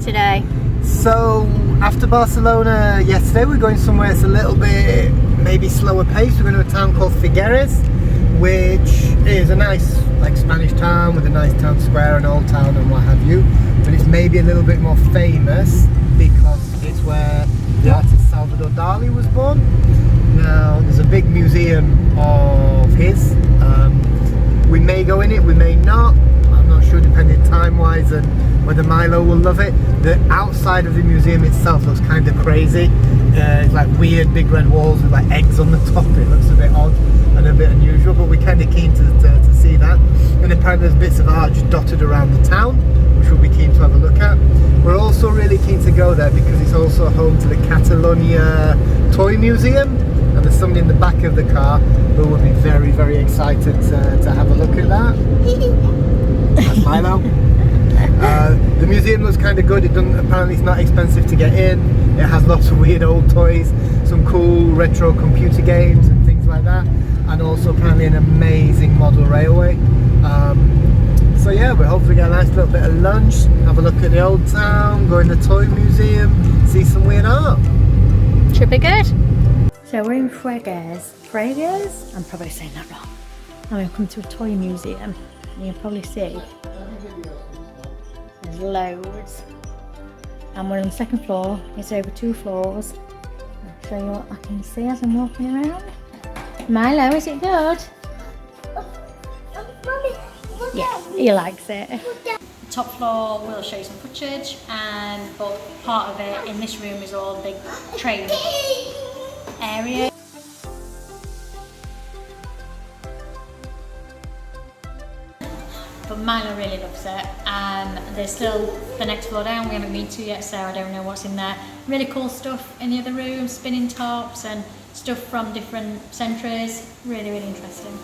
today? So after Barcelona yesterday, we're going somewhere that's a little bit maybe slower pace. We're going to a town called Figueres, which is a nice like Spanish town with a nice town square, an old town and what have you, but it's maybe a little bit more famous because it's where the artist Salvador Dali was born. Now there's a big museum of his. We may go in it, we may not. I'm not sure, depending time-wise and whether Milo will love it. The outside of the museum itself looks kind of crazy. It's like weird big red walls with like eggs on the top. It looks a bit odd and a bit unusual, but we're kind of keen to see that. And apparently there's bits of art just dotted around the town, which we'll be keen to have a look at. We're also really keen to go there because it's also home to the Catalonia Toy Museum, and there's somebody in the back of the car who will be very, very excited to have a look at that. That's Milo. The museum looks kind of good. Apparently it's not expensive to get in. It has lots of weird old toys, some cool retro computer games and things like that, and also apparently an amazing model railway. So yeah, we'll hopefully get a nice little bit of lunch, have a look at the old town, go in the toy museum, see some weird art. Should be good. So we're in Figueres, I'm probably saying that wrong. And we've come to a toy museum. You can probably see there's loads. And we're on the second floor. It's over 2 floors. I'll show you what I can see as I'm walking around. Milo, is it good? Yeah, he likes it. Top floor will show you some footage, but part of it in this room is all the big train area. But Milo really loves it. There's still the next floor down we haven't been to yet, so I don't know what's in there. Really cool stuff in the other room, spinning tops and stuff from different centuries. Really, really interesting.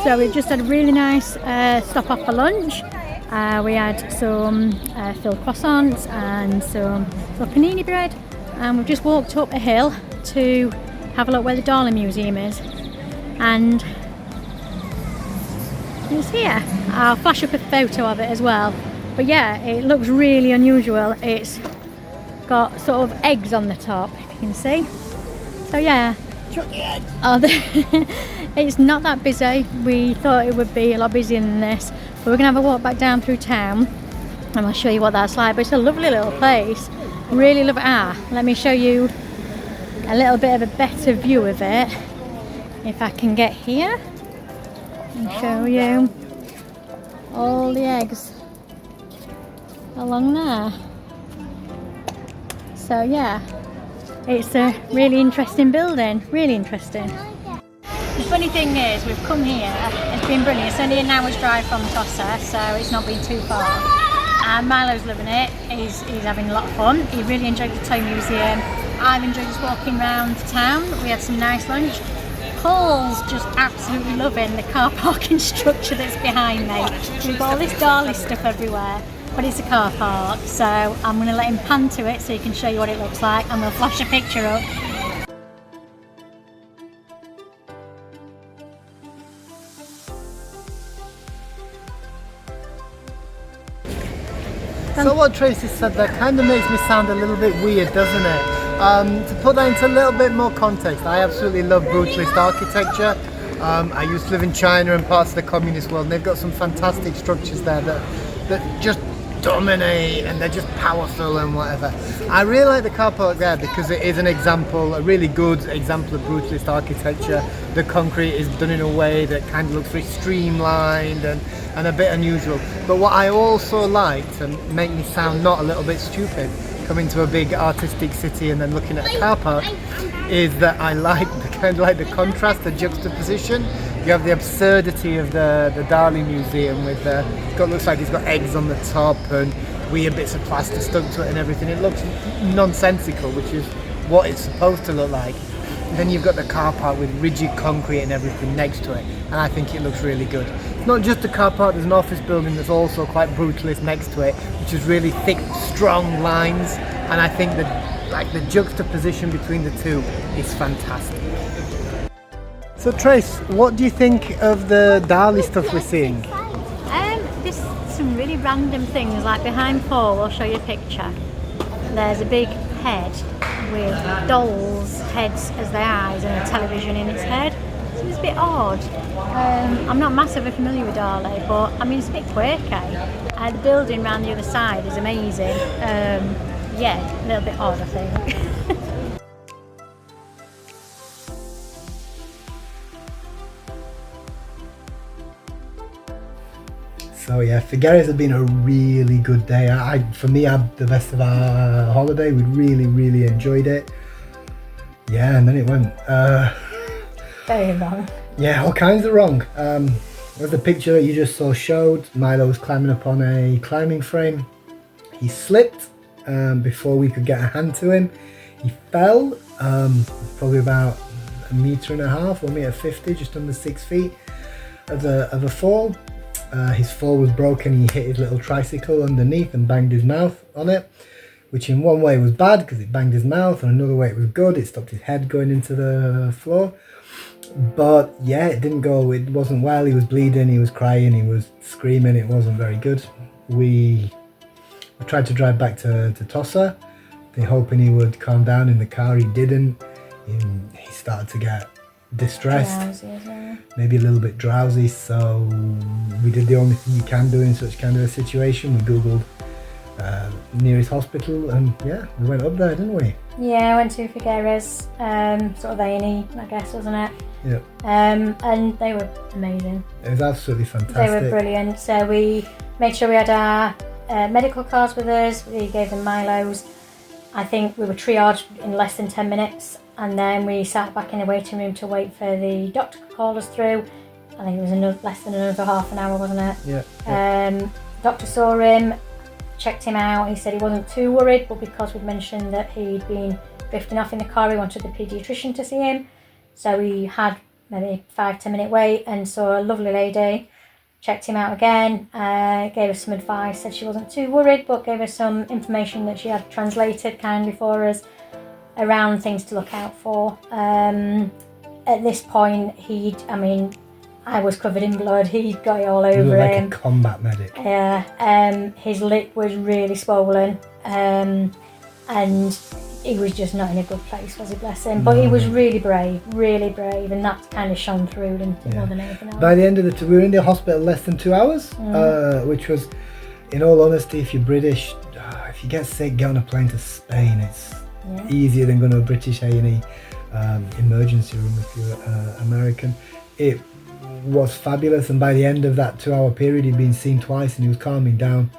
So we just had a really nice stop off for lunch. We had some filled croissants and some panini bread, and we've just walked up a hill to have a look where the Dalí Museum is, and it's here. I'll flash up a photo of it as well, but yeah, it looks really unusual. It's got sort of eggs on the top, if you can see. So yeah, it's not that busy. We thought it would be a lot busier than this, but we're gonna have a walk back down through town and I'll show you what that's like. But it's a lovely little place. Really love it. Let me show you a little bit of a better view of it if I can get here and show you all the eggs along there. So yeah, it's a really interesting building, really interesting. The funny thing is, we've come here, it's been brilliant. It's only an hour's drive from Tossa, so it's not been too far. And Milo's loving it, he's having a lot of fun. He really enjoyed the Toy Museum. I've enjoyed just walking around town. We had some nice lunch. Paul's just absolutely loving the car parking structure that's behind me. We've got all this Dalí stuff everywhere. but it's a car park, so I'm going to let him pan to it so he can show you what it looks like, and we'll flash a picture up. So what Tracy said there kind of makes me sound a little bit weird, doesn't it? To put that into a little bit more context, I absolutely love brutalist architecture. I used to live in China and parts of the communist world, and they've got some fantastic structures there that just dominate, and they're just powerful and whatever. I really like the car park there because it is an example, a really good example of brutalist architecture. The concrete is done in a way that kind of looks very streamlined and a bit unusual. But what I also like, to make me sound not a little bit stupid, coming to a big artistic city and then looking at a car park, is that I like the contrast, the juxtaposition. You have the absurdity of the Dali Museum with looks like it's got eggs on the top and weird bits of plaster stuck to it and everything. It looks nonsensical, which is what it's supposed to look like. And then you've got the car park with rigid concrete and everything next to it, and I think it looks really good. It's not just a car park, there's an office building that's also quite brutalist next to it, which is really thick, strong lines, and I think that the juxtaposition between the two is fantastic. So Trace, what do you think of the Dali stuff we're seeing? There's some really random things, like behind Paul, I'll show you a picture. There's a big head with dolls' heads as their eyes and a television in its head. So it's a bit odd. I'm not massively familiar with Dali, but I mean it's a bit quirky. The building around the other side is amazing. Yeah, a little bit odd, I think. So yeah, Figueres has been a really good day. For me, I had the best of our holiday. We really enjoyed it. Yeah, and then it went Very wrong. yeah, all kinds of wrong. As the picture that you just saw showed, Milo was climbing up on a climbing frame. He slipped before we could get a hand to him. He fell, probably about 1.5 meters, 1.50 meters, just under 6 feet of a fall. His fall was broken. He hit his little tricycle underneath and banged his mouth on it, which in one way was bad because it banged his mouth, and another way it was good. It stopped his head going into the floor. But yeah, it didn't go. It wasn't well. He was bleeding. He was crying. He was screaming. It wasn't very good. We tried to drive back to Tossa, hoping he would calm down in the car. He didn't. He started to get distressed, Drowsy as well. maybe a little bit drowsy, so we did the only thing you can do in such kind of a situation. We googled nearest hospital, and yeah, we went up there, didn't we? Yeah, I went to Figueres, sort of A&E, I guess, wasn't it? Yeah. And they were amazing. It was absolutely fantastic. They were brilliant. So we made sure we had our medical cards with us. We gave them Milos. I think we were triaged in less than 10 minutes, and then we sat back in the waiting room to wait for the doctor to call us through. I think it was less than another half an hour, wasn't it? Yeah. Doctor saw him, checked him out. He said he wasn't too worried, but because we'd mentioned that he'd been drifting off in the car, he wanted the paediatrician to see him. So we had maybe 5-10 minute wait and saw a lovely lady, checked him out again, gave us some advice, said she wasn't too worried, but gave us some information that she had translated kindly for us around things to look out for. At this point, I was covered in blood. He'd got it all over him. Like a combat medic. Yeah. His lip was really swollen, and he was just not in a good place, was he, bless him? But he was really brave, and that kind of shone through, didn't it, more than anything else. By the end of the we were in the hospital less than 2 hours, which was, in all honesty, if you're British, if you get sick, get on a plane to Spain. It's easier than going to a British A&E emergency room if you're American. It was fabulous, and by the end of that 2 hour period, he'd been seen twice and he was calming down.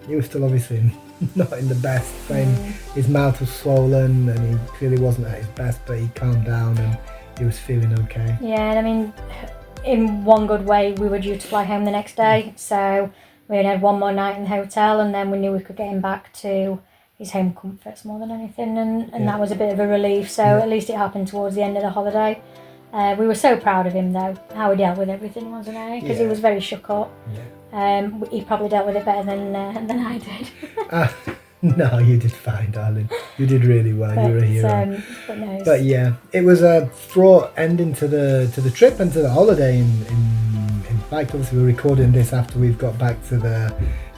He was still obviously not in the best frame. His mouth was swollen and he clearly wasn't at his best, but he calmed down and he was feeling okay. Yeah, and in one good way, we were due to fly home the next day, so we only had one more night in the hotel, and then we knew we could get him back to his home comforts more than anything, and that was a bit of a relief. So at least it happened towards the end of the holiday. We were so proud of him though, how he dealt with everything, wasn't he? Because he was very shook up. He probably dealt with it better than I did. No, you did fine, darling. You did really well. You're a hero. But yeah, it was a fraught ending to the trip and to the holiday. In fact, obviously we're recording this after we've got back to the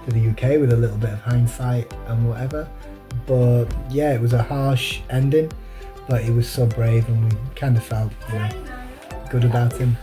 UK with a little bit of hindsight and whatever. But yeah, it was a harsh ending. But he was so brave, and we kind of felt, good about him.